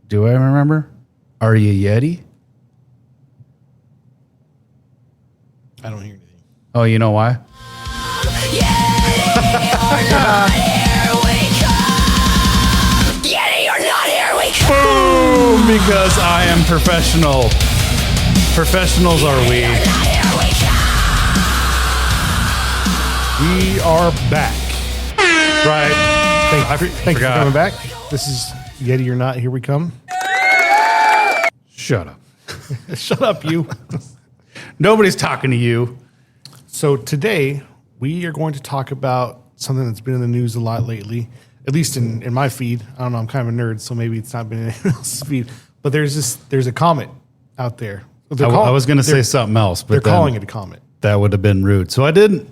Do I remember? Are you Yeti? I don't hear anything. Oh, you know why? Boom! Because I am professional. Professionals are we. We are back. Right. Thank you for coming back. This is Yeti or Not. Here we come. Shut up. Shut up, you. Nobody's talking to you. So today, we are going to talk about something that's been in the news a lot lately, at least in my feed. I don't know, I'm kind of a nerd, so maybe it's not been in anyone else's feed. But there's a comet out there. I was going to say something else, but they're calling it a comet. That would have been rude, so I didn't.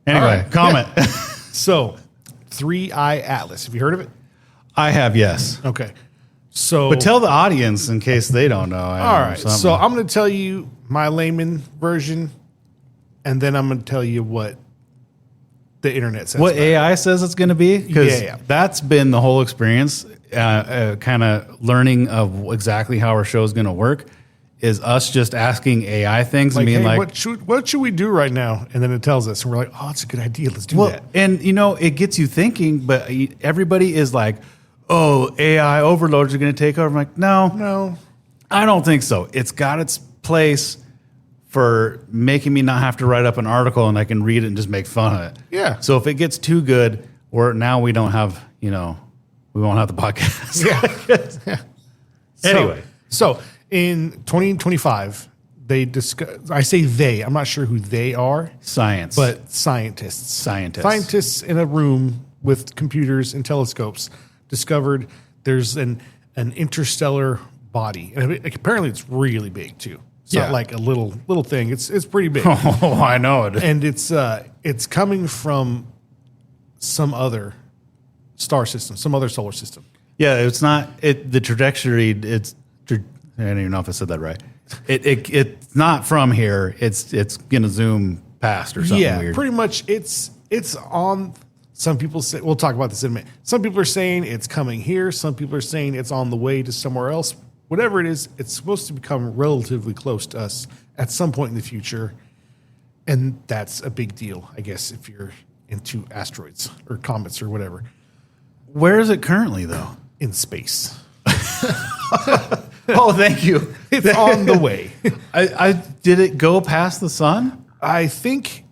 Anyway, Right. comet. So, 3-Eye Atlas. Have you heard of it? I have, yes. Okay. So, But tell the audience in case they don't know. all right. So I'm going to tell you my layman version, and then I'm going to tell you what the internet says. what about it. AI says it's going to be, because Yeah. that's been the whole experience. Kind of learning of exactly how our show is going to work is us just asking AI things and being hey, like, what should we do right now? And then it tells us, and we're like, oh, that's a good idea. Let's do that. And it gets you thinking, but everybody is like, oh, AI overloads are going to take over. I'm like, no, I don't think so. It's got its place for making me not have to write up an article and I can read it and just make fun of it. Yeah. So if it gets too good, now we don't have, we won't have the podcast. Yeah. Anyway. So in 2025, they discuss. I say they. I'm not sure who they are. Science. But scientists. Scientists in a room with computers and telescopes discovered there's an interstellar body, and apparently it's really big too. It's not like a little thing. It's pretty big. Oh, I know it. And it's coming from some other star system, some other solar system. Yeah, it's not the trajectory. I don't even know if I said that right. It's not from here. It's gonna zoom past or something weird. Pretty much. It's on. Some people say we'll talk about this in a minute. Some people are saying it's coming here. Some people are saying it's on the way to somewhere else. Whatever it is, it's supposed to become relatively close to us at some point in the future, and that's a big deal, I guess, if you're into asteroids or comets or whatever. Where is it currently, though? In space. Oh, thank you. It's on the way. I did it go past the sun? I think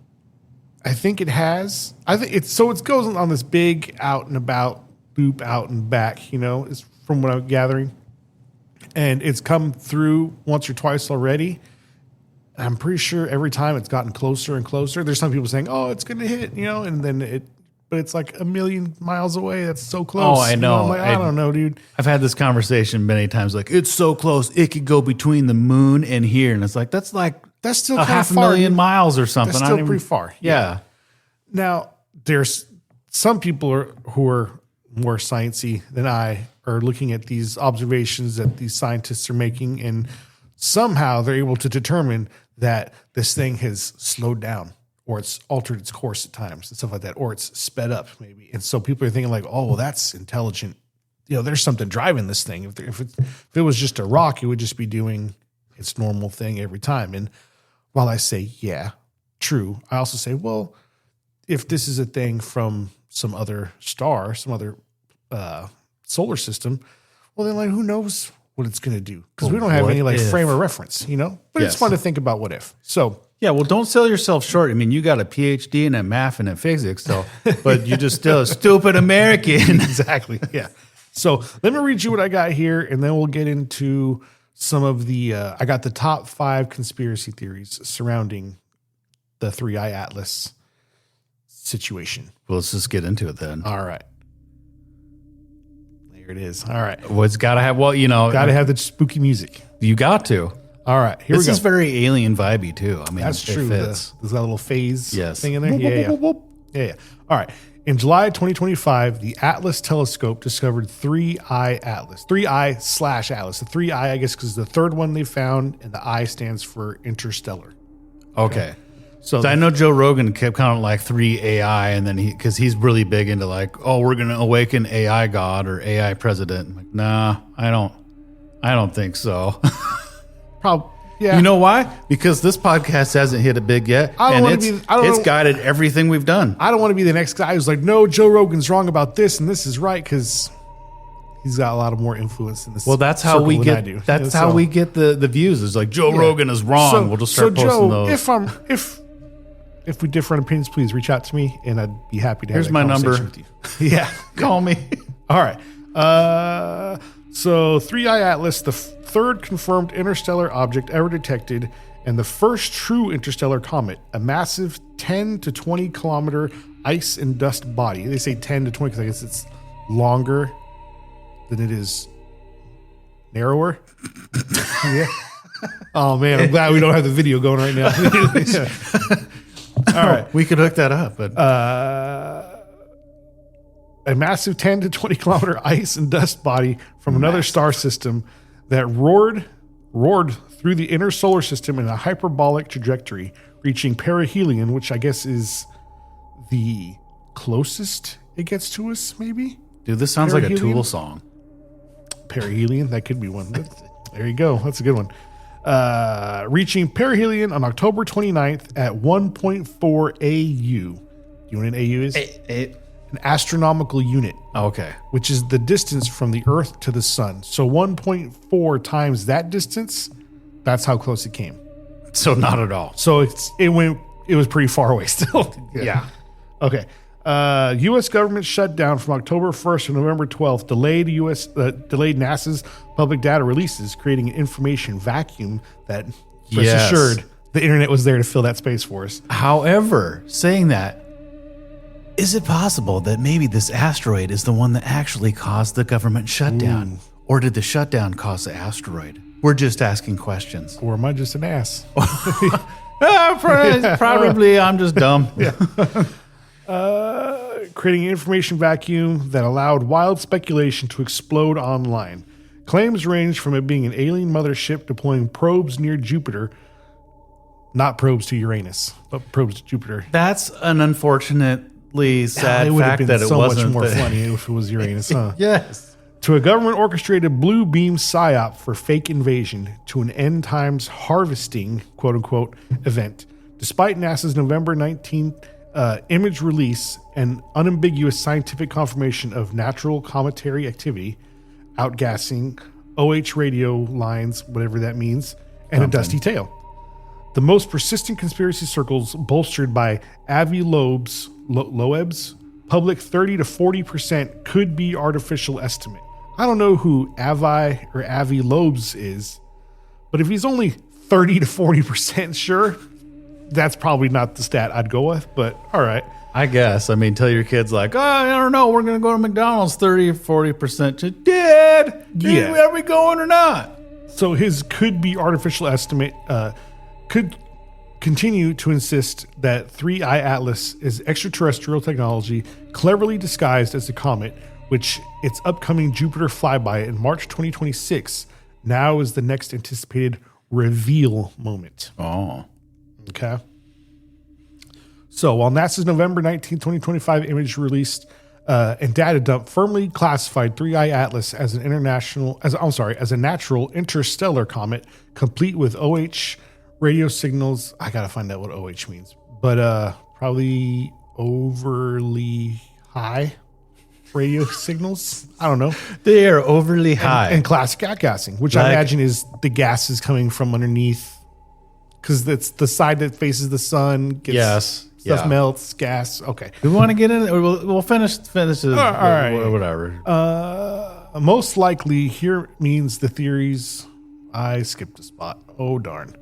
it has. I think it goes on this big out and about loop out and back, is from what I'm gathering. And it's come through once or twice already. I'm pretty sure every time it's gotten closer and closer. There's some people saying, "Oh, it's going to hit," and then but it's like a million miles away. That's so close. Oh, I know. I'm like, I don't know, dude. I've had this conversation many times. Like, it's so close, it could go between the moon and here, and it's like that's still a kind of $500,000 far. miles or something. That's still pretty far. Yeah. Now, there's some people who are more sciencey than I are looking at these observations that these scientists are making, and somehow they're able to determine that this thing has slowed down or it's altered its course at times and stuff like that, or it's sped up maybe. And so people are thinking like, oh, well, that's intelligent. There's something driving this thing. If it was just a rock, it would just be doing its normal thing every time. And while I say, yeah, true, I also say, well, if this is a thing from some other star, some other solar system, well, then who knows what it's going to do? Because we don't have any frame of reference, But it's fun to think about what if. So yeah, well, don't sell yourself short. I mean, you got a PhD in math and in physics, but you're just still a stupid American. Exactly. Yeah. So let me read you what I got here, and then we'll get into some of the. I got the top 5 conspiracy theories surrounding the 3-Eye Atlas situation. Well, let's just get into it then. All right. There it is. All right. Well, it's got to have, got to have the spooky music. You got to. All right. Here we go. This is very alien vibey, too. I mean, that's true. There's got a little phase thing in there. Yeah. All right. In July 2025, the Atlas telescope discovered 3-Eye Atlas. 3-Eye/Atlas. The 3-Eye, I guess, because the third one they found, and the I stands for Interstellar. Okay. So I know Joe Rogan kept counting like 3 AI, and then because he's really big into like, oh, we're going to awaken AI God or AI president. I'm like, nah, I don't. I don't think so. Probably. Yeah. You know why? Because this podcast hasn't hit it big yet. It's guided everything we've done. I don't want to be the next guy who's like, no, Joe Rogan's wrong about this and this is right, because he's got a lot of more influence in this. Well, that's how we get. That's how we get the views. It's like Joe Rogan is wrong. We'll just start posting those. If we differ in opinions, please reach out to me, and I'd be happy to have Here's my number. With you. Yeah, call me. All right. So 3i Atlas, the third confirmed interstellar object ever detected, and the first true interstellar comet, a massive 10 to 20 kilometer ice and dust body. They say 10 to 20 because I guess it's longer than it is narrower. Yeah. Oh man, I'm glad we don't have the video going right now. All right, we could hook that up, but a massive 10 to 20 kilometer ice and dust body from another star system that roared through the inner solar system in a hyperbolic trajectory, reaching perihelion, which I guess is the closest it gets to us, maybe? Dude, this sounds like a Tool song. Perihelion, that could be one. There you go. That's a good one. Reaching perihelion on October 29th at 1.4 AU. You know what an AU is? An astronomical unit. Okay. Which is the distance from the Earth to the sun. So 1.4 times that distance, that's how close it came. So not at all. So it was pretty far away still. Yeah. Okay. U.S. government shutdown from October 1st to November 12th delayed NASA's public data releases, creating an information vacuum that rest assured the internet was there to fill that space for us. However, saying that, is it possible that maybe this asteroid is the one that actually caused the government shutdown? Or did the shutdown cause the asteroid? We're just asking questions. Or am I just an ass? Probably I'm just dumb. Yeah. Creating an information vacuum that allowed wild speculation to explode online. Claims range from it being an alien mothership deploying probes near Jupiter, not probes to Uranus, but probes to Jupiter. That's an unfortunately sad it would fact have been that it so wasn't much more funny if it was Uranus, huh? Yes. To a government orchestrated blue beam psyop for fake invasion to an end times harvesting, quote unquote, event. Despite NASA's November 19th image release and unambiguous scientific confirmation of natural cometary activity, outgassing, OH radio lines, whatever that means, and a dusty tail. The most persistent conspiracy circles, bolstered by Avi Loeb's public 30 to 40% could be artificial estimate. I don't know who Avi Loeb's is, but if he's only 30 to 40% sure, that's probably not the stat I'd go with, but all right. I guess. I mean, tell your kids like, I don't know, we're going to go to McDonald's 30 or 40%. Dad, are we going or not? So his could be artificial estimate could continue to insist that 3i Atlas is extraterrestrial technology cleverly disguised as a comet, which its upcoming Jupiter flyby in March 2026 now is the next anticipated reveal moment. Oh. Okay. So while NASA's November 19, 2025 image released and data dump firmly classified 3i Atlas as a natural interstellar comet, complete with OH radio signals. I gotta find out what OH means, but probably overly high radio signals. I don't know. They are overly high. And classic outgassing, which I imagine is the gases coming from underneath. Because it's the side that faces the sun. Stuff melts, gas. Okay. We want to get in it? We'll finish it. All right. Whatever. Most likely here means the theories. I skipped a spot. Oh, darn.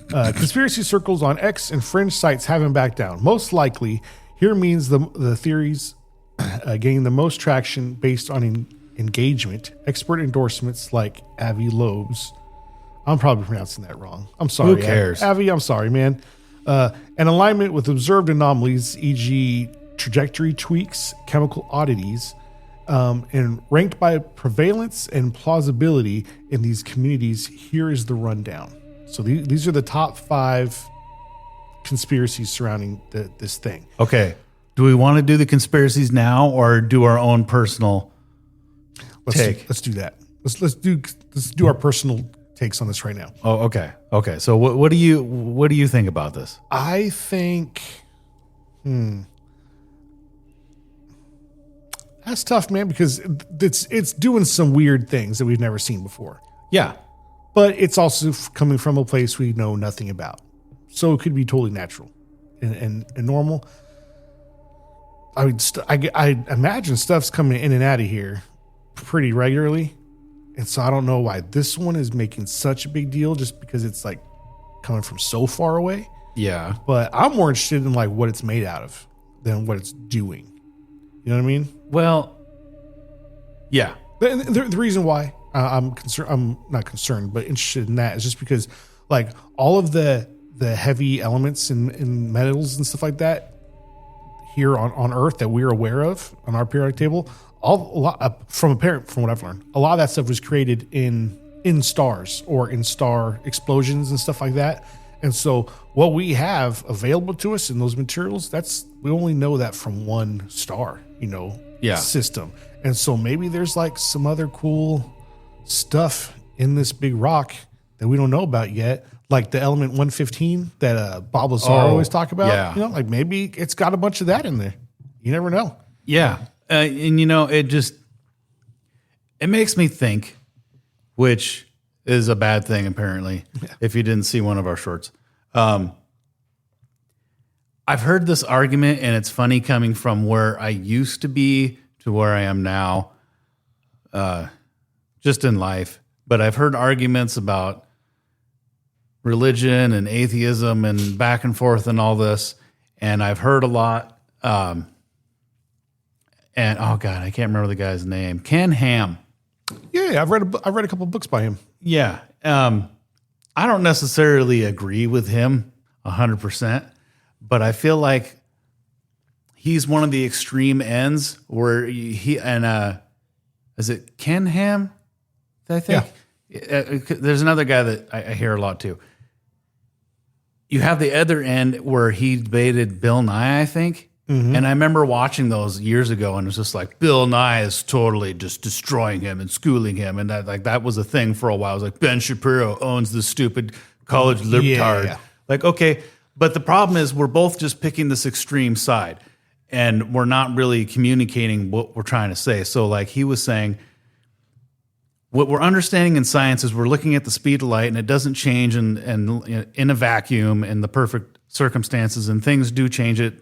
Conspiracy circles on X and fringe sites haven't backed down. Most likely here means the theories gain the most traction based on engagement, expert endorsements like Avi Loeb's. I'm probably pronouncing that wrong. I'm sorry. Who cares? Avi, I'm sorry, man. An alignment with observed anomalies, e.g. trajectory tweaks, chemical oddities, and ranked by prevalence and plausibility in these communities. Here is the rundown. So these are the top 5 conspiracies surrounding this thing. Okay. Do we want to do the conspiracies now or do our own personal take? Let's do that. let's do our personal takes on this right now. Oh, okay. So what do you think about this? I think, that's tough, man, because it's doing some weird things that we've never seen before. Yeah. But it's also coming from a place we know nothing about, so it could be totally natural and normal. I would I imagine stuff's coming in and out of here pretty regularly, and so I don't know why this one is making such a big deal, just because it's like coming from so far away. Yeah. But I'm more interested in like what it's made out of than what it's doing. You know what I mean? Well, yeah. The reason why I'm not concerned, but interested in that is just because like all of the heavy elements and metals and stuff like that here on Earth that we're aware of on our periodic table, from what I've learned, a lot of that stuff was created in stars or in star explosions and stuff like that. And so what we have available to us in those materials, we only know that from one star, system. And so maybe there's like some other cool stuff in this big rock that we don't know about yet, like the element 115 that Bob Lazar always talk about. Yeah. Like maybe it's got a bunch of that in there. You never know. Yeah. And it makes me think, which is a bad thing apparently, if you didn't see one of our shorts. I've heard this argument, and it's funny coming from where I used to be to where I am now, just in life. But I've heard arguments about religion and atheism and back and forth and all this. And I've heard a lot. And oh God, I can't remember the guy's name. Ken Ham. Yeah, I've read a couple of books by him. Yeah. I don't necessarily agree with him 100%, but I feel like he's one of the extreme ends where is it Ken Ham? I think. Yeah. There's another guy that I hear a lot too. You have the other end where he debated Bill Nye, I think. Mm-hmm. And I remember watching those years ago, and it was just like Bill Nye is totally just destroying him and schooling him, and that was a thing for a while. It was like Ben Shapiro owns this stupid college libtard. Yeah. Like, okay, but the problem is we're both just picking this extreme side, and we're not really communicating what we're trying to say. So, like he was saying, what we're understanding in science is we're looking at the speed of light, and it doesn't change in a vacuum in the perfect circumstances, and things do change it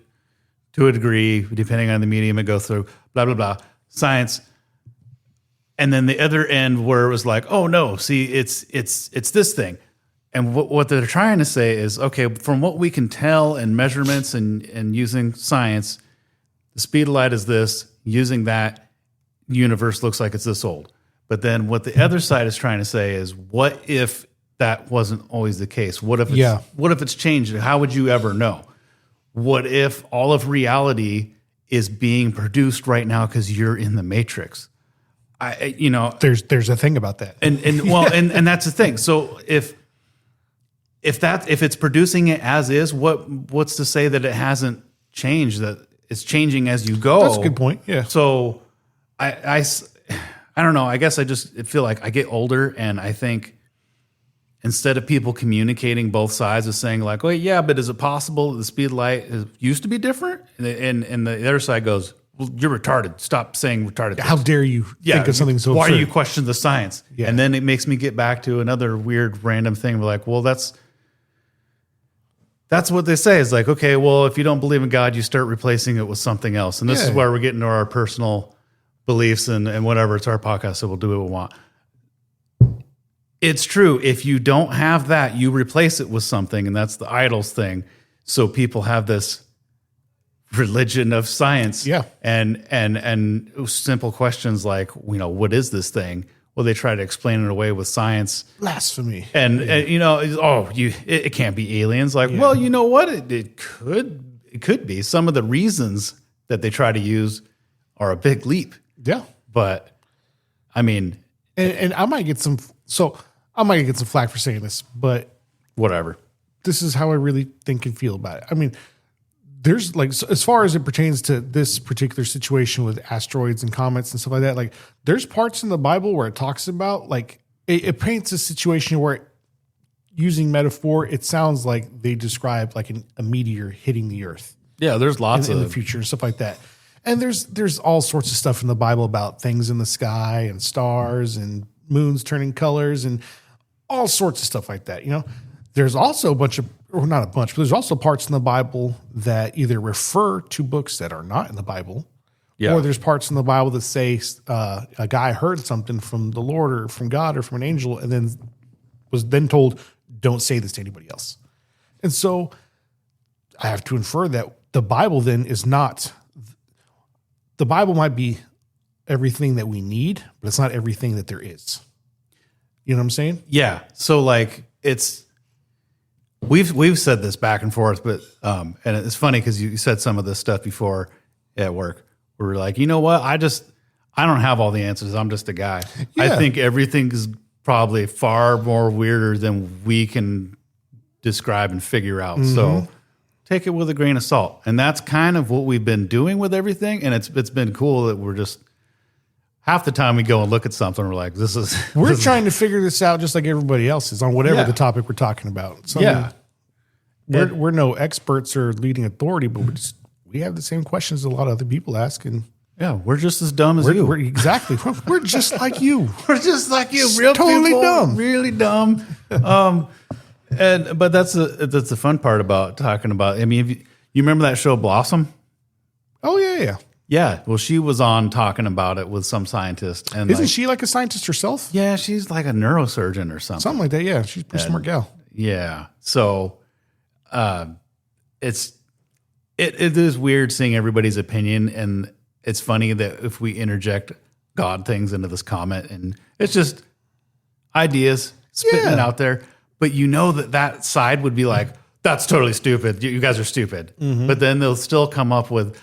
to a degree, depending on the medium it goes through, blah, blah, blah, science. And then the other end where it was like, oh no, see, it's this thing. And what they're trying to say is, okay, from what we can tell in measurements and using science, the speed of light is this, using that, the universe looks like it's this old. But then what the other side is trying to say is, what if that wasn't always the case? What if it's changed? How would you ever know? What if all of reality is being produced right now because you're in the Matrix? There's a thing about that, and that's the thing. So if it's producing it as is, what's to say that it hasn't changed? That it's changing as you go. That's a good point. Yeah. So I don't know. I guess I just feel like I get older, and I think, instead of people communicating both sides of saying like, oh yeah, but is it possible that the speed of light used to be different? And the other side goes, well, you're retarded. Stop saying retarded. How dare you think of something so absurd? Why do you question the science? Yeah. And then it makes me get back to another weird random thing. We're like, well, that's what they say. Is like, okay, well, if you don't believe in God, you start replacing it with something else. And this is where we're getting to our personal beliefs and whatever. It's our podcast, so we'll do what we want. It's true. If you don't have that, you replace it with something, and that's the idols thing. So people have this religion of science. Yeah. And simple questions like, what is this thing? Well, they try to explain it away with science. Blasphemy. And it can't be aliens. Like, well, you know what? It could be. Some of the reasons that they try to use are a big leap. Yeah. But I mean, and I might get some flack for saying this, but whatever. This is how I really think and feel about it. I mean, there's like, so as far as it pertains to this particular situation with asteroids and comets and stuff like that, like there's parts in the Bible where it talks about like it paints a situation where, using metaphor, it sounds like they describe like a meteor hitting the earth. Yeah, there's lots in the future and stuff like that. And there's all sorts of stuff in the Bible about things in the sky and stars and moons turning colors and all sorts of stuff like that. You know, there's also a bunch of, or not a bunch, but there's also parts in the Bible that either refer to books that are not in the Bible, or there's parts in the Bible that say a guy heard something from the Lord or from God or from an angel, and then was then told, "Don't say this to anybody else." And so I have to infer that the Bible then is not. The Bible might be everything that we need, but it's not everything that there is. You know what I'm saying? Yeah. So like we've said this back and forth, but and it's funny because you said some of this stuff before at work. Where we're like, you know what? I don't have all the answers. I'm just a guy. Yeah. I think everything is probably far more weirder than we can describe and figure out. Mm-hmm. So take it with a grain of salt. And that's kind of what we've been doing with everything. And it's been cool that we're just half the time we go and look at something, we're like, we're trying to figure this out just like everybody else is on whatever the topic we're talking about. So we're no experts or leading authority, but we have the same questions a lot of other people ask. And yeah, we're just as dumb as you. Exactly. We're just like you. We're just like you. Real totally people, dumb. Really dumb. But that's the fun part about talking about. I mean, you remember that show Blossom? Oh yeah. Yeah. Well, she was on talking about it with some scientist, and isn't she like a scientist herself? Yeah, she's like a neurosurgeon or something. Something like that. Yeah, she's a pretty smart gal. Yeah. So, it is weird seeing everybody's opinion, and it's funny that if we interject God things into this comment, and it's just ideas spitting it out there. But you know that side would be like, that's totally stupid. You guys are stupid. Mm-hmm. But then they'll still come up with,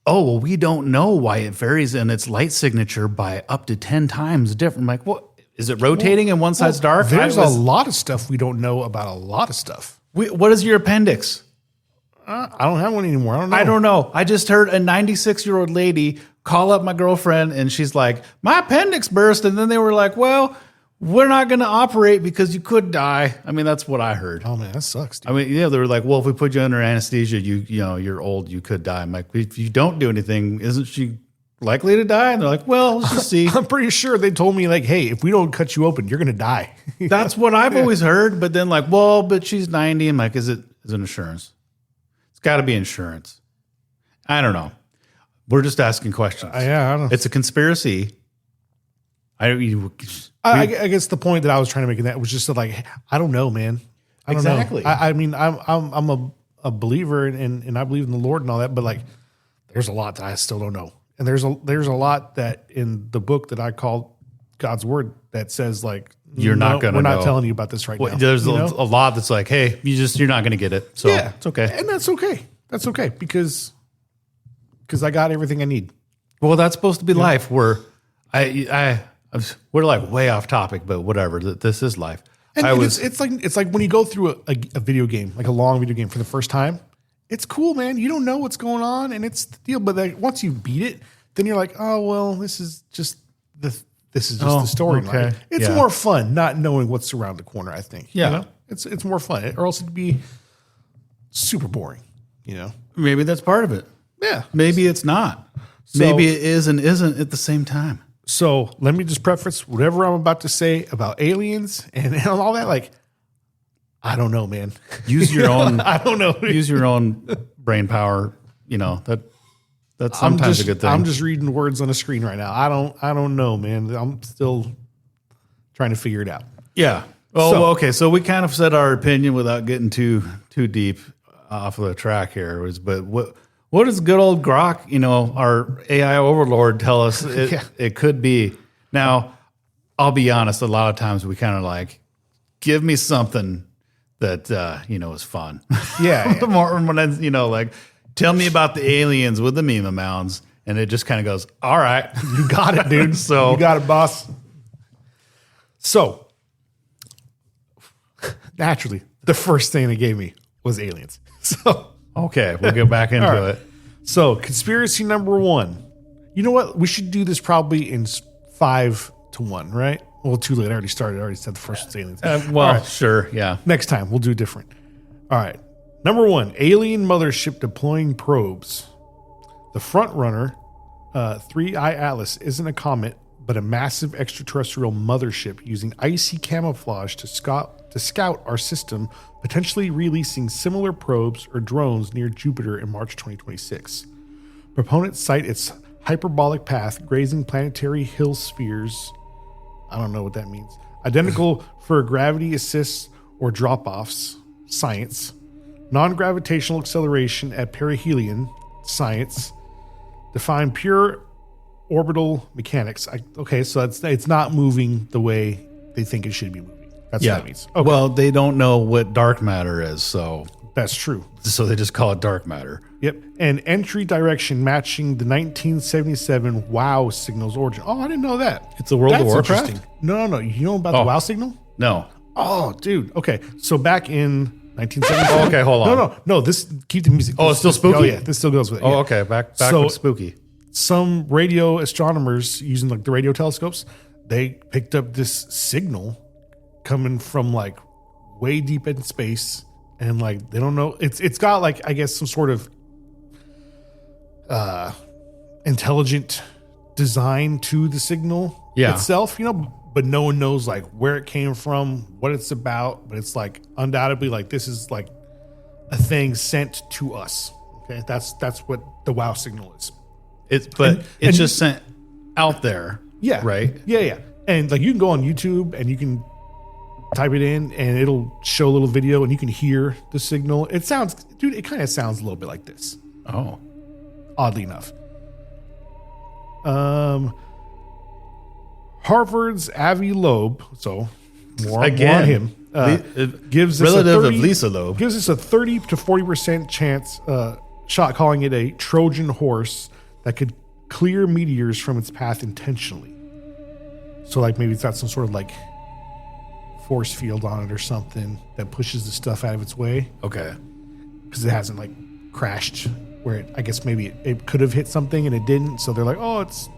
oh, well, we don't know why it varies in its light signature by up to 10 times different. I'm like, what? Is it rotating and one side's dark? There's a lot of stuff we don't know about a lot of stuff. What is your appendix? I don't have one anymore. I don't know. I just heard a 96-year-old lady call up my girlfriend, and she's like, my appendix burst. And then they were like, well, we're not going to operate because you could die. I mean, that's what I heard. Oh man, that sucks, dude. I mean, yeah, they were like, well, if we put you under anesthesia, you know, you're old, you could die. I'm like, if you don't do anything, isn't she likely to die? And they're like, well, let's just see. I'm pretty sure they told me like, hey, if we don't cut you open, you're going to die. That's what I've always heard. But then like, well, but she's 90. I'm like, is it insurance? It's got to be insurance. I don't know. We're just asking questions. Yeah, I don't know. It's a conspiracy. I guess the point that I was trying to make in that was just that, like, I don't know, man. I don't know. I mean, I'm a believer and I believe in the Lord and all that, but like, there's a lot that I still don't know, and there's a lot that in the book that I call God's Word that says like, we're not telling you about this right now. There's a lot that's like, hey, you're not going to get it, so it's okay, and that's okay. That's okay because I got everything I need. Well, that's supposed to be life. Where we're like way off topic, but whatever. This is life. And it's like when you go through a video game, like a long video game for the first time, it's cool, man. You don't know what's going on, and it's the deal. But like, once you beat it, then you're like, oh well, this is just the story. Okay. It's more fun not knowing what's around the corner. I think. Yeah, you know? It's more fun, or else it'd be super boring. You know, maybe that's part of it. Yeah, maybe it's not. Maybe it is and isn't at the same time. So let me just preface whatever I'm about to say about aliens and all that. Like, I don't know, man. Use your own. I don't know. Use your own brain power. You know that's sometimes a good thing. I'm just reading words on a screen right now. I don't know, man. I'm still trying to figure it out. Yeah. Oh, okay. So we kind of said our opinion without getting too deep off of the track here. But what does good old Grok, you know, our AI overlord, tell us it could be? Now, I'll be honest, a lot of times we kind of like, give me something that, is fun. Yeah. The more, you know, like, tell me about the aliens with the meme mounds. And it just kind of goes, all right. You got it, dude. So you got it, boss. So, naturally, the first thing they gave me was aliens. So Okay, we'll get back into All right. it. So, conspiracy number 1. You know what? We should do this probably in 5-1, right? Well, too late. I already started. I already said the first aliens. Sure, yeah. Next time, we'll do different. All right. Number 1, alien mothership deploying probes. The front runner, 3I Atlas, isn't a comet, but a massive extraterrestrial mothership using icy camouflage to scout our system, potentially releasing similar probes or drones near Jupiter in March 2026. Proponents cite its hyperbolic path, grazing planetary hill spheres. I don't know what that means. Identical for gravity assists or drop-offs. Science. Non-gravitational acceleration at perihelion. Science. Define pure orbital mechanics. Okay, so it's not moving the way they think it should be moving. That's what that means. Okay. Well, they don't know what dark matter is, so That's true. they just call it dark matter. Yep. And entry direction matching the 1977 WOW signal's origin. Oh, I didn't know that. It's a World of Warcraft? Interesting. No. You know about the WOW signal? No. Oh, dude. Okay. So back in 1977. Okay, hold on. No. This keep the music. Oh, it's still spooky? Oh, yeah. This still goes with it. Oh, yeah. okay. Back So- with spooky. Some radio astronomers using like the radio telescopes, they picked up this signal coming from like way deep in space, and like they don't know. It's got like, I guess, some sort of intelligent design to the signal itself, but no one knows like where it came from, what it's about. But it's like undoubtedly like this is like a thing sent to us. Okay, that's what the WOW signal is. It's and just sent out there. Yeah. Right? Yeah. And like you can go on YouTube and you can type it in and it'll show a little video and you can hear the signal. It kind of sounds a little bit like this, Oh. oddly enough. Harvard's Avi Loeb, so more on him, gives us relative of Lisa Loeb. gives us a 30 to 40% chance shot, calling it a Trojan horse that could clear meteors from its path intentionally. So like maybe it's got some sort of like force field on it or something that pushes the stuff out of its way, Okay. because it hasn't like crashed where I guess maybe it could have hit something and it didn't. So they're like, oh, it's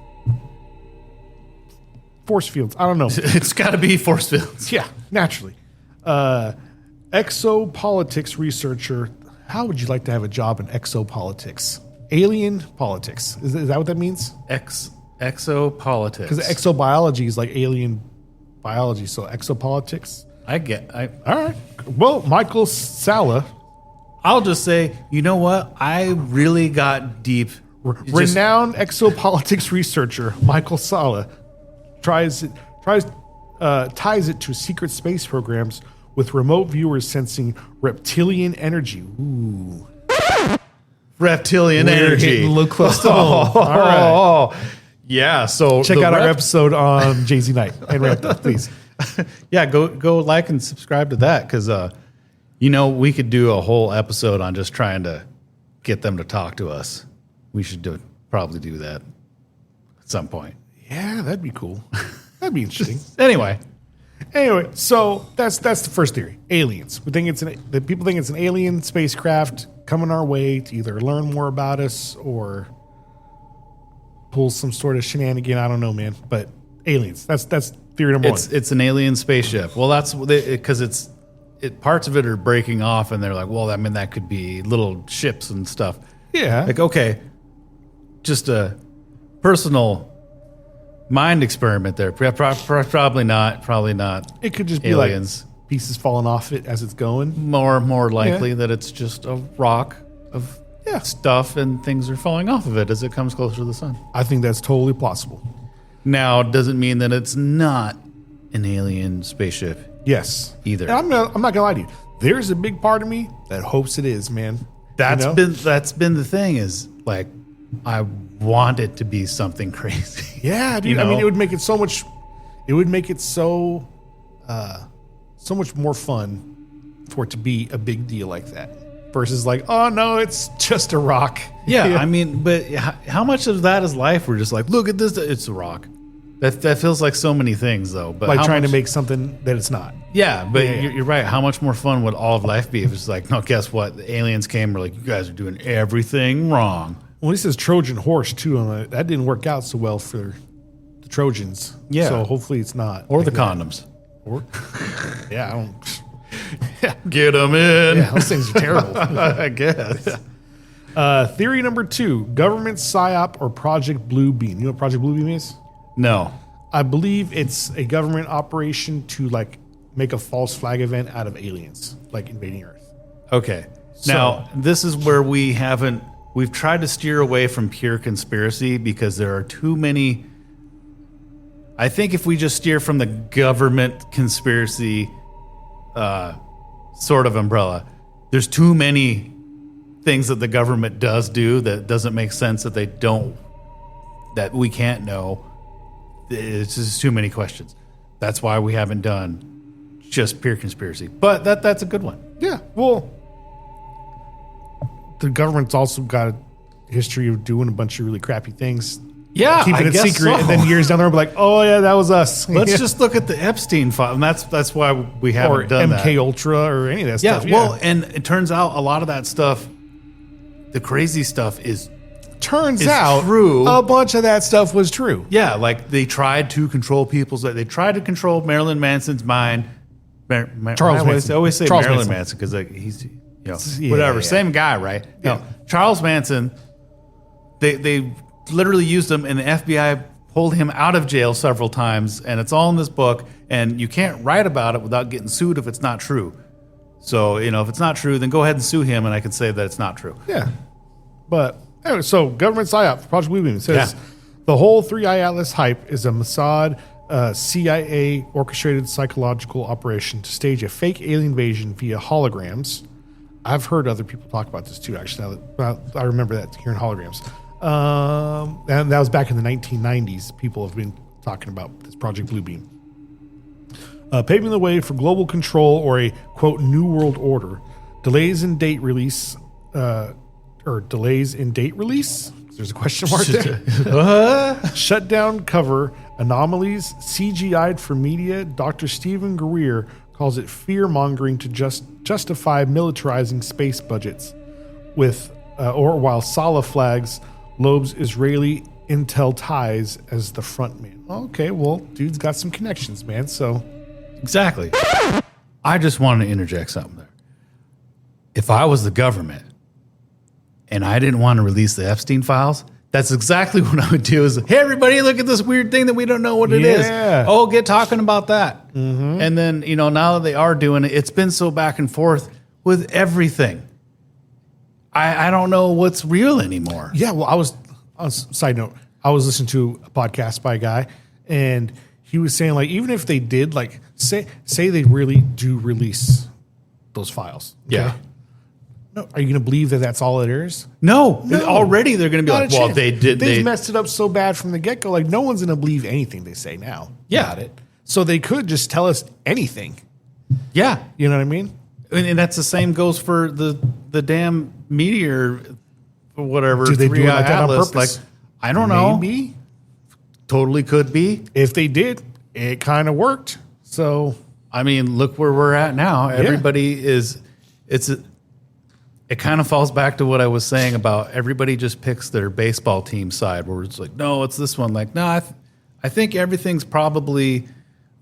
force fields. I don't know. It's got to be force fields. Yeah, naturally. Exopolitics researcher. How would you like to have a job in exopolitics? Alien politics. Is that what that means? Exopolitics. Because exobiology is like alien biology. So exopolitics. All All right. Well, Michael Salla, I'll just say, you know what? I really got deep. renowned exopolitics researcher Michael Salla, ties it to secret space programs with remote viewers sensing reptilian energy. Ooh. Reptilian We're energy. getting a little close to home. All right. Yeah. So Check out our episode on Jay-Z Night and Raptor, please. Yeah, go like and subscribe to that because we could do a whole episode on just trying to get them to talk to us. We should probably do that at some point. Yeah, that'd be cool. That'd be interesting. Anyway, so that's the first theory. Aliens. We think people think it's an alien spacecraft coming our way to either learn more about us or pull some sort of shenanigan. I don't know, man. But aliens. That's theory number one. it's an alien spaceship. Well, that's because parts of it are breaking off, and they're like, well, I mean, that could be little ships and stuff. Yeah. Like, okay, just a personal mind experiment there. Probably not. It could just be aliens. like pieces falling off it as it's going. More likely that it's just a rock of stuff and things are falling off of it as it comes closer to the sun. I think that's totally plausible. Now, doesn't mean that it's not an alien spaceship Yes. either. And I'm not gonna lie to you. There's a big part of me that hopes it is, man. That's been the thing is like I want it to be something crazy. Yeah, dude. I mean, it would make it so much. It would make it so much more fun for it to be a big deal like that versus like, oh no, it's just a rock. Yeah, I mean, but how much of that is life? We're just like, look at this, it's a rock. That feels like so many things, though. But Like trying to make something that it's not. Yeah, but Yeah. You're right. How much more fun would all of life be if it's like, no, guess what? The aliens came, were like, you guys are doing everything wrong. Well, he says Trojan horse, too. That didn't work out so well for the Trojans. Yeah. So hopefully it's not. Or like the that. condoms. Or, yeah, I don't. Get them in. Yeah, those things are terrible. I guess. Theory number 2, government PSYOP or Project Blue Beam. You know what Project Blue Beam is? No. I believe it's a government operation to like make a false flag event out of aliens, like invading Earth. Okay. Now, this is where we've tried to steer away from pure conspiracy because there are too many. I think if we just steer from the government conspiracy sort of umbrella, there's too many things that the government does do that doesn't make sense that that we can't know. It's just too many questions. That's why we haven't done just pure conspiracy. But that's a good one. Yeah. Well, the government's also got a history of doing a bunch of really crappy things. Yeah, Keeping I it guess secret, so. and then years down the road, be like, oh yeah, that was us. Let's Yeah. just look at the Epstein file, and that's why we haven't or done MK that. Ultra or any of that Yeah, stuff. well, and it turns out a lot of that stuff, the crazy stuff is turns it's out true. a bunch of that stuff was true. Yeah, like they tried to control they tried to control Marilyn Manson's mind. Charles Manson. I always say Charles Marilyn Manson. Manson because he's Yeah, whatever, yeah. same guy, right? Yeah. No, Charles Manson. They literally used him, and the FBI pulled him out of jail several times, and it's all in this book. And you can't write about it without getting sued if it's not true. So if it's not true, then go ahead and sue him, and I can say that it's not true. Yeah. But anyway, so government PSYOP, Project Blue Beam, it says Yeah. the whole 3i Atlas hype is a Mossad CIA orchestrated psychological operation to stage a fake alien invasion via holograms. I've heard other people talk about this too, actually. I remember that hearing holograms. And that was back in the 1990s. People have been talking about this Project Blue Beam. Paving the way for global control or a, quote, new world order. Delays in date release, There's a question mark there. Shutdown cover, anomalies, CGI'd for media. Dr. Stephen Greer calls it fear-mongering to justify militarizing space budgets while Saleh flags Loeb's Israeli intel ties as the front man. Okay, well, dude's got some connections, man, so... Exactly. I just wanted to interject something there. If I was the government and I didn't want to release the Epstein files, that's exactly what I would do is, hey, everybody, look at this weird thing that we don't know what it is. Yeah. Oh, get talking about that. Mm-hmm. And then, now that they are doing it, it's been so back and forth with everything. I don't know what's real anymore. Yeah, well, I was side note, I was listening to a podcast by a guy, and he was saying, like, even if they did, like, say they really do release those files. Okay? Yeah. No, are you going to believe that that's all it is? No. Already they're going to be Not like, a well, chance. they did. They messed it up so bad from the get-go. Like, no one's going to believe anything they say now about it. So they could just tell us anything. Yeah. You know what I mean? And that's the same goes for the damn meteor, or whatever. Do they do it 3i like that on Atlas. purpose? Like, I don't know. Maybe. Totally could be. If they did, it kind of worked. So, I mean, look where we're at now. Everybody is. It kind of falls back to what I was saying about everybody just picks their baseball team side, where it's like, no, it's this one. Like, no, I think everything's probably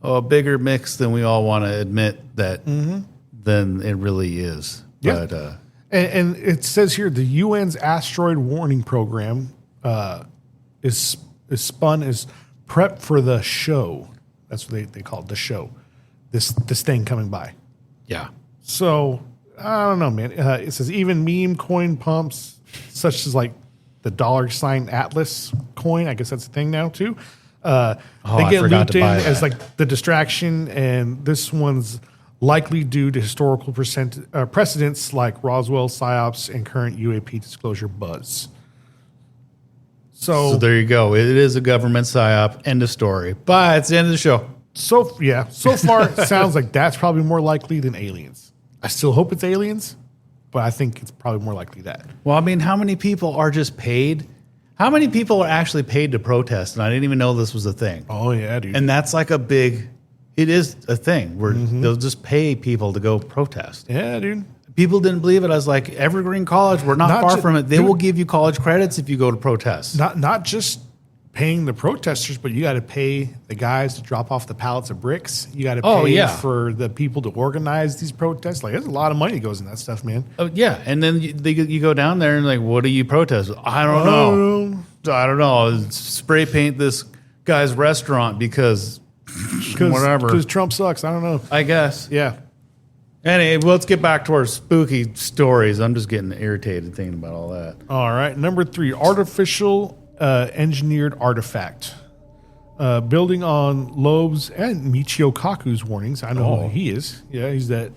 a bigger mix than we all want to admit that than it really is. Yeah. But and it says here the UN's asteroid warning program is spun as prep for the show. That's what they call it, the show. This thing coming by. yeah. So I don't know, man. It says even meme coin pumps, such as like the $ Atlas coin. I guess that's a thing now too. They I get forgot looped to in buy as that. like the distraction, and this one's likely due to historical precedents like Roswell psyops and current UAP disclosure buzz. So there you go. It is a government psyop. End of story. Bye. It's the end of the show. So far it sounds like that's probably more likely than aliens. I still hope it's aliens, but I think it's probably more likely that. Well, I mean, how many people are just paid? How many people are actually paid to protest? And I didn't even know this was a thing. Oh, yeah, dude. And that's like it is a thing where they'll just pay people to go protest. Yeah, dude. People didn't believe it. I was like, Evergreen College, we're not far from it. They will give you college credits if you go to protest. Not just paying the protesters, but you got to pay the guys to drop off the pallets of bricks. You got to pay for the people to organize these protests. Like, there's a lot of money that goes in that stuff, man. Oh, yeah. And then you go down there and like, what do you protest? I don't know. Spray paint this guy's restaurant because whatever. Because Trump sucks. I don't know. I guess. Yeah. Anyway, let's get back to our spooky stories. I'm just getting irritated thinking about all that. All right. Number 3, artificial engineered artifact. Building on Loeb's and Michio Kaku's warnings. I know who he is. Yeah, he's that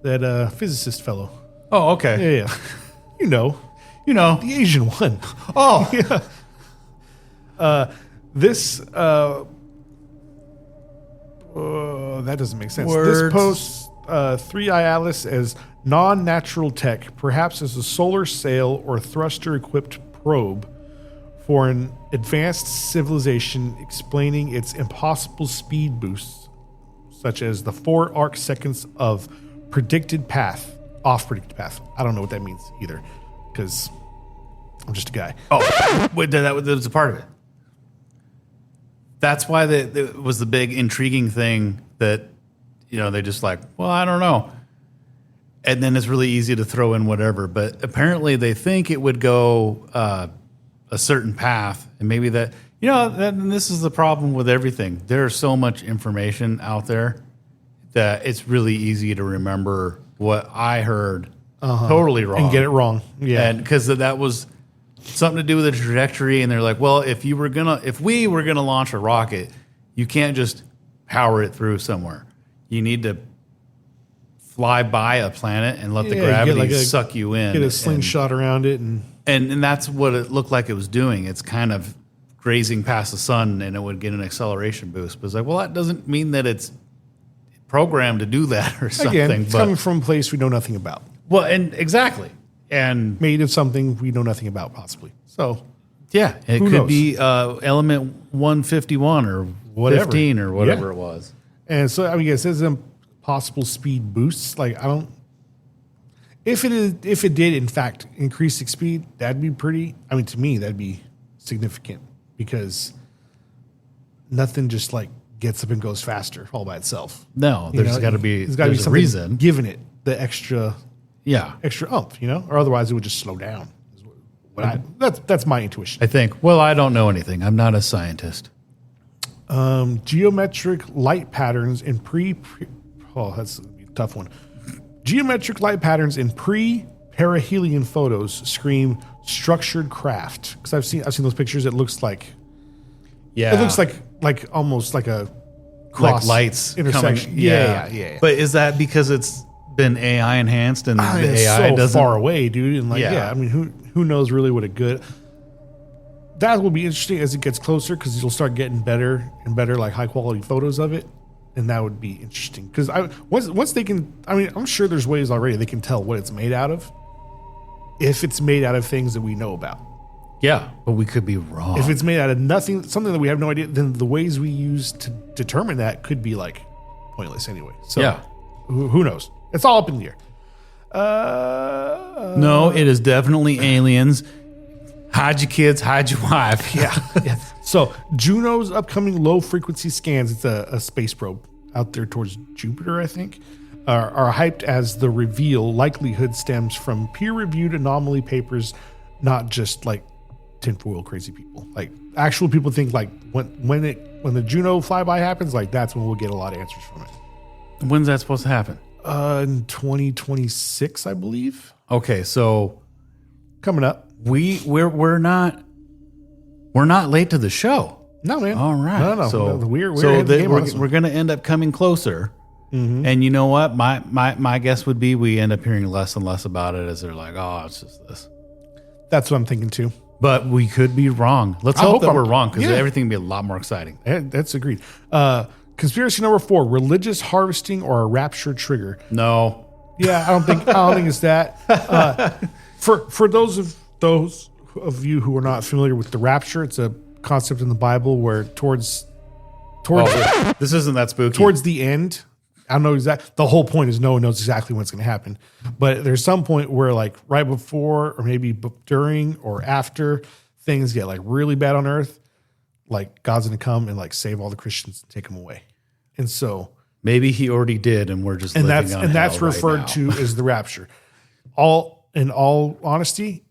physicist fellow. Oh, okay. Yeah. You know, the Asian one. Oh, yeah. This that doesn't make sense. Words. This posts 3i Atlas as non-natural tech, perhaps as a solar sail or thruster-equipped probe for an advanced civilization, explaining its impossible speed boosts, such as the 4 arc seconds of predicted path, off predicted path. I don't know what that means either, because I'm just a guy. Oh, wait, that was a part of it. That's why it was the big intriguing thing that, they're just like, well, I don't know. And then it's really easy to throw in whatever. But apparently they think it would go a certain path. And maybe that, and this is the problem with everything. There's so much information out there that it's really easy to remember what I heard totally wrong. And get it wrong. Yeah. And because that was something to do with the trajectory, and they're like, well, if we were gonna launch a rocket, you can't just power it through somewhere. You need to fly by a planet and let the gravity suck you in. Get a slingshot around it, and that's what it looked like it was doing. It's kind of grazing past the sun, and it would get an acceleration boost. But it's like, well, that doesn't mean that it's programmed to do that or something. Again, it's coming from a place we know nothing about. Well, and exactly. And made of something we know nothing about, possibly. So, yeah, it could be element 151 or whatever. 15 or whatever it was. And so, it says possible speed boosts. Like, I don't. If it did in fact increase its speed, that'd be pretty. To me, that'd be significant, because nothing just like gets up and goes faster all by itself. No, there's got to be some reason giving it the extra. Yeah, extra oomph, or otherwise it would just slow down. That's my intuition. I think. Well, I don't know anything. I'm not a scientist. Geometric light patterns in that's a tough one. Geometric light patterns in pre-perihelion photos scream structured craft. Because I've seen those pictures. It looks like it looks like almost like a cross, like lights intersection. Coming, yeah. But is that because it's been AI enhanced and the AI so doesn't far away, dude? And who knows really what a good. That will be interesting as it gets closer, because you'll start getting better and better, like high quality photos of it, and that would be interesting. Because once they can, I'm sure there's ways already they can tell what it's made out of, if it's made out of things that we know about. Yeah, but we could be wrong. If it's made out of nothing, something that we have no idea, then the ways we use to determine that could be like pointless anyway. So yeah, who knows? It's all up in the air. No, it is definitely aliens. Hide your kids, hide your wife. Yeah. So Juno's upcoming low frequency scans, it's a space probe out there towards Jupiter, I think, are hyped as the reveal likelihood stems from peer-reviewed anomaly papers, not just like tinfoil crazy people. Like actual people think like when the Juno flyby happens, like that's when we'll get a lot of answers from it. When's that supposed to happen? In 2026, I believe. Okay, so coming up. We're not late to the show. No, man. All right. No. So we're going to end up coming closer. Mm-hmm. And you know what? My guess would be we end up hearing less and less about it as they're like, oh, it's just this. That's what I'm thinking too. But we could be wrong. Let's hope that we're wrong, because everything would be a lot more exciting. That's agreed. Conspiracy number 4: religious harvesting or a rapture trigger. No. Yeah, I don't think it's that. For those of you who are not familiar with the rapture, it's a concept in the Bible where towards This isn't that spooky. towards the end, I don't know exactly. The whole point is no one knows exactly when it's going to happen. But there's some point where like right before or maybe during or after things get like really bad on earth, like God's going to come and like save all the Christians and take them away. And so maybe he already did, and we're just living on that's hell referred right to as the rapture. In all honesty,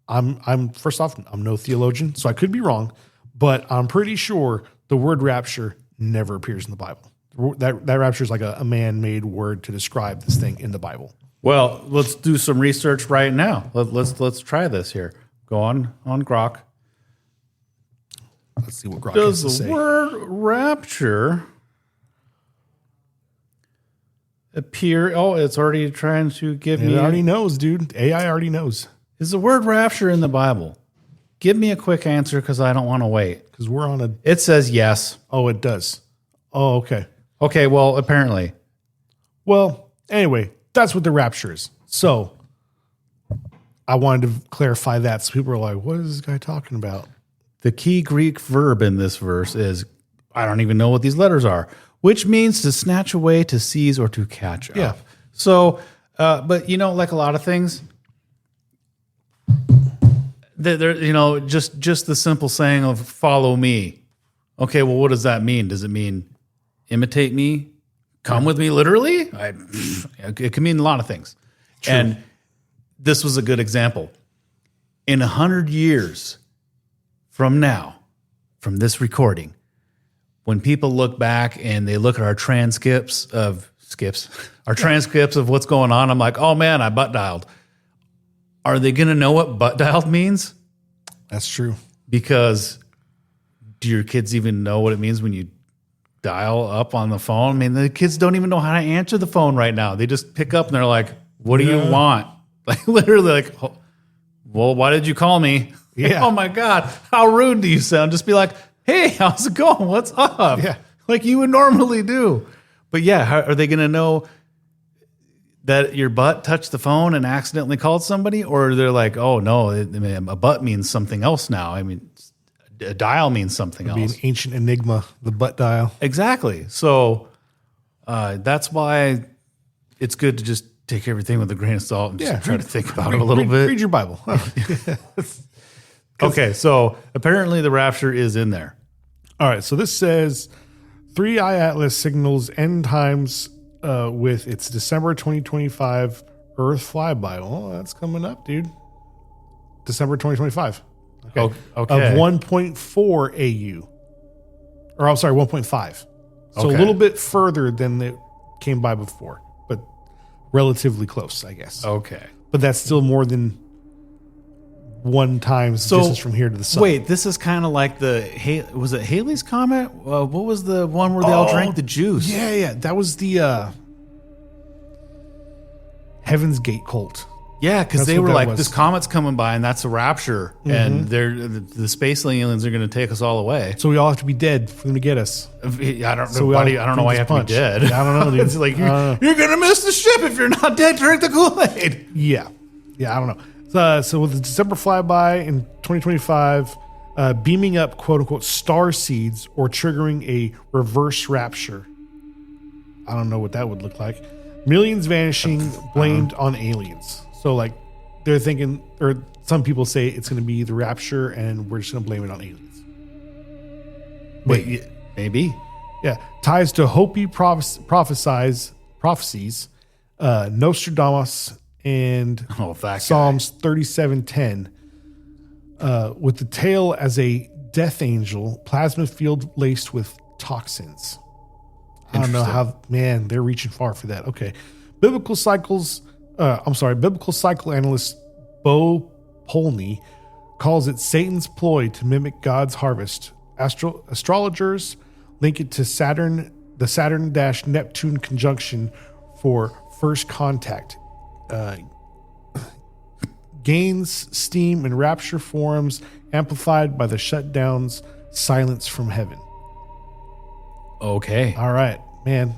I'm first off, I'm no theologian, so I could be wrong, but I'm pretty sure the word rapture never appears in the Bible. That rapture is like a man-made word to describe this thing in the Bible. Well, let's do some research right now. Let's try this here. Go on Grok. Let's see what Grok has to Does say. the word rapture appear? Oh, it's already trying to give me. It already knows, dude. AI already knows. Is the word rapture in the Bible? Give me a quick answer because I don't want to wait. Because we're on a... It says yes. Oh, it does. Oh, okay. Okay, well, apparently. Well, anyway, that's what the rapture is. So I wanted to clarify that. So people are like, what is this guy talking about? The key Greek verb in this verse is, I don't even know what these letters are, which means to snatch away, to seize, or to catch up. Yeah. So, but you know, like a lot of things, just the simple saying of follow me. Okay, well, what does that mean? Does it mean imitate me? Come with me, literally? It can mean a lot of things. True. And this was a good example. In 100 years from now, from this recording, when people look back and they look at our transcripts of what's going on, I'm like, oh man, I butt dialed. Are they going to know what butt dialed means? That's true. Because do your kids even know what it means when you dial up on the phone? I mean, the kids don't even know how to answer the phone right now. They just pick up and they're like, what do you want? Like literally like, well, why did you call me? Yeah. Oh my God, how rude do you sound? Just be like, hey, how's it going? What's up? Yeah. Like you would normally do. But yeah, how, are they going to know that your butt touched the phone and accidentally called somebody? Or they're like, oh no, a butt means something else now. I mean, a dial means something else. Be an ancient enigma, the butt dial. Exactly. So that's why it's good to just take everything with a grain of salt and just try to think about it a little bit. Read your Bible. Okay, so apparently the rapture is in there. All right, so this says 3i Atlas signals end times with its December 2025 Earth flyby. Oh, that's coming up, dude. December 2025. Okay. Of 1.4 AU. Or I'm sorry, 1.5. So a little bit further than it came by before, but relatively close, I guess. Okay. But that's still more than one times distance from here to the sun. Wait, this is kind of like was it Halley's Comet? What was the one where they all drank the juice? Yeah. That was the Heaven's Gate cult. Yeah, because they what were that like, was. this comet's coming by and that's a rapture. And the space aliens are going to take us all away. So we all have to be dead for them to get us. I don't know why you have to be dead. I don't know, dude. It's like, you're going to miss the ship if you're not dead. Drink the Kool-Aid. Yeah, I don't know. So with the December flyby in 2025, beaming up quote-unquote star seeds or triggering a reverse rapture. I don't know what that would look like. Millions vanishing, blamed on aliens. So like they're thinking, or some people say it's going to be the rapture and we're just going to blame it on aliens. Wait, maybe. Yeah. Ties to Hopi prophecies, Nostradamus, and Psalms 37:10, with the tail as a death angel, plasma field laced with toxins. I don't know how, man, they're reaching far for that. Okay. Biblical psychoanalyst Bo Polney calls it Satan's ploy to mimic God's harvest. Astrologers link it to the Saturn-Neptune conjunction for first contact. Gains steam in rapture forums amplified by the shutdown's silence from heaven. Okay. All right, man.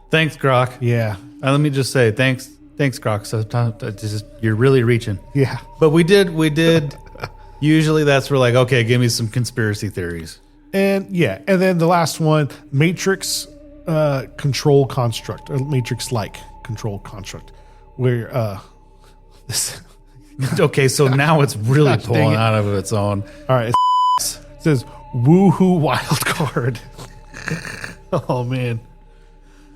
Thanks, Grok. Yeah. Let me just say thanks, Grok. So you're really reaching. Yeah. But we did Usually that's where like, okay, give me some conspiracy theories. And then the last one, matrix control construct, or matrix-like control construct, where this. Okay, so now it's really Gosh, dang pulling it. out of its own. All right, it says woohoo wild card. Oh man.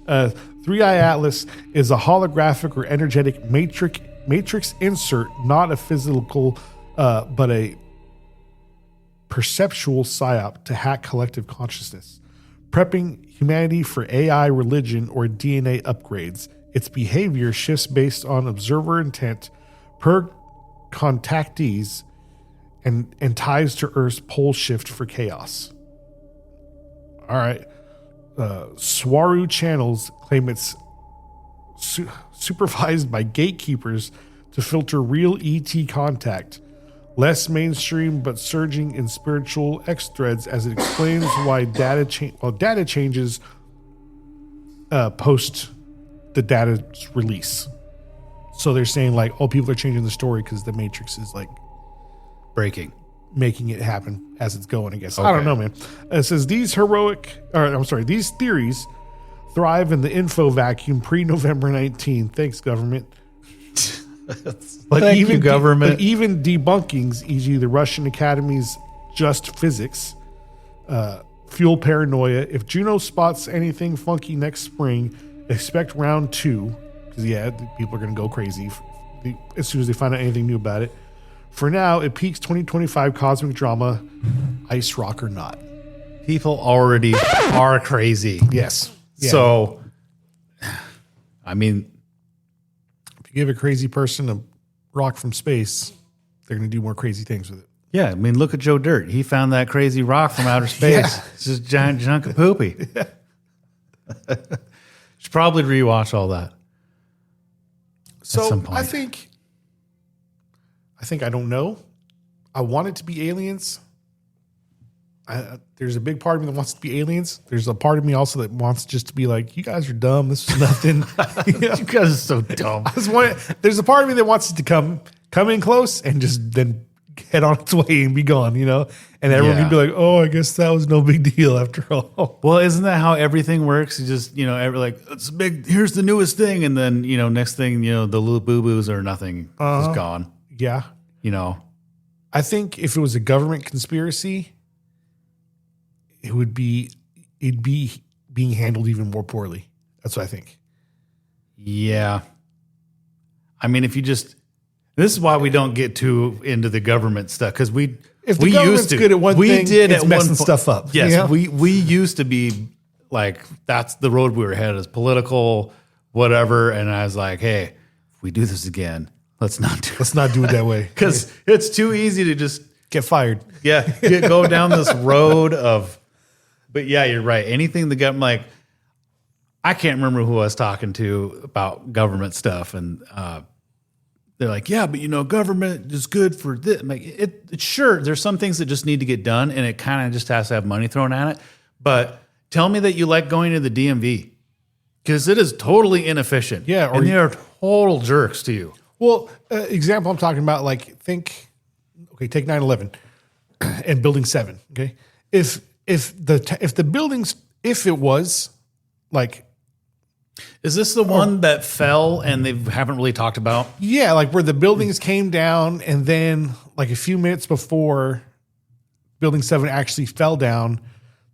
3i Atlas is a holographic or energetic matrix insert, not a physical, but a perceptual psyop to hack collective consciousness, prepping humanity for AI, religion, or DNA upgrades. Its behavior shifts based on observer intent per contactees and ties to Earth's pole shift for chaos. All right. Swaru channels claim it's supervised by gatekeepers to filter real ET contact. Less mainstream, but surging in spiritual X threads as it explains why data changes post the data's release. So they're saying like, oh, people are changing the story because the Matrix is like Breaking. making it happen as it's going, I guess. Okay. I don't know, man. It says these theories thrive in the info vacuum pre-November 19. Thanks, government. But Thank you, government. But even debunkings, e.g. the Russian Academy's Just Physics, fuel paranoia. If Juno spots anything funky next spring, expect round 2. Because, people are going to go crazy as soon as they find out anything new about it. For now, it peaks 2025 cosmic drama, ice rock or not. People already are crazy. Yes. Yeah. So, I mean, If you give a crazy person a rock from space, they're going to do more crazy things with it. yeah, I mean, look at Joe Dirt. He found that crazy rock from outer space. Yeah. It's just a giant chunk of poopy. Should probably rewatch all that. So some point. I think I don't know. I want it to be aliens. There's a big part of me that wants it to be aliens. There's a part of me also that wants just to be like, you guys are dumb. This is nothing. You guys are so dumb. There's a part of me that wants it to come in close and just then head on its way and be gone, And everyone can be like, oh, I guess that was no big deal after all. Well, isn't that how everything works? You just, it's big, here's the newest thing. And then, next thing, the little boo-boos or nothing is gone. Yeah. I think if it was a government conspiracy, it'd be being handled even more poorly. That's what I think. Yeah. I mean, this is why we don't get too into the government stuff. Because if the government's good at one thing, it's messing stuff up. Yes, we used to be like, that's the road we were headed, as political, whatever. And I was like, hey, if we do this again, let's not do it that way. Because it's too easy to just get fired. Yeah, go down this road of. But yeah, you're right. Anything the government, like, I can't remember who I was talking to about government stuff, and they're like, yeah, but government is good for this. I'm like, it's sure, there's some things that just need to get done, and it kind of just has to have money thrown at it. But tell me that you like going to the DMV, because it is totally inefficient. Yeah, and they are total jerks to you. Well, example I'm talking about, like, take 9/11 and Building 7. Okay, if the buildings, if it was like. Is this the one that fell and they haven't really talked about? Yeah, like where the buildings came down and then like a few minutes before Building 7 actually fell down,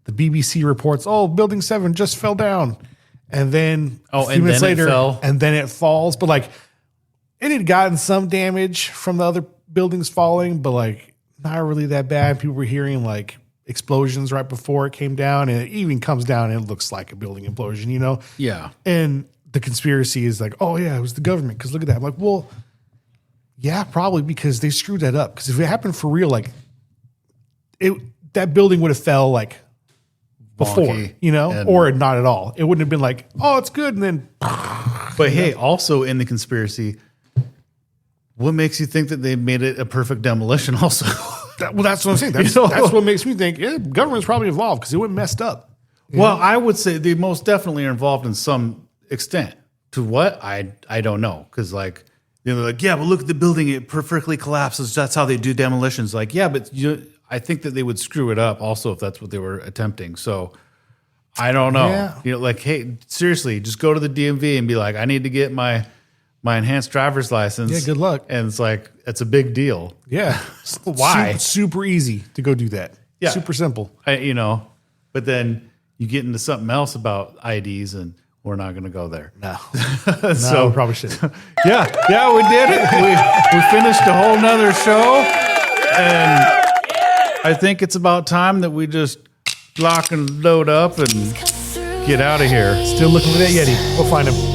the BBC reports, oh, Building 7 just fell down. And then a few minutes later, and then it falls. But like it had gotten some damage from the other buildings falling, but like not really that bad. People were hearing like explosions right before it came down, and it even comes down and it looks like a building implosion, Yeah. And the conspiracy is like, oh yeah, it was the government because look at that. I'm like, well, yeah, probably because they screwed that up. Because if it happened for real, like that building would have fell like before, wonky, or not at all. It wouldn't have been like, oh, it's good, and then. But hey, also in the conspiracy, what makes you think that they made it a perfect demolition? Also. Well, that's what I'm saying. That's what makes me think, government's probably involved because it went messed up. Well, I would say they most definitely are involved in some extent. To what? I don't know. Because like they're like, yeah, but look at the building; it perfectly collapses. That's how they do demolitions. Like, yeah, but I think that they would screw it up also if that's what they were attempting. So I don't know. Yeah. Like, hey, seriously, just go to the DMV and be like, I need to get my enhanced driver's license. Yeah, good luck. And it's like, it's a big deal. Yeah. Why? Super easy to go do that. Yeah. Super simple. But then you get into something else about IDs, and we're not going to go there. No. So we probably shouldn't. Yeah, we did it. We finished a whole nother show, and I think it's about time that we just lock and load up and get out of here. Still looking for that Yeti. We'll find him.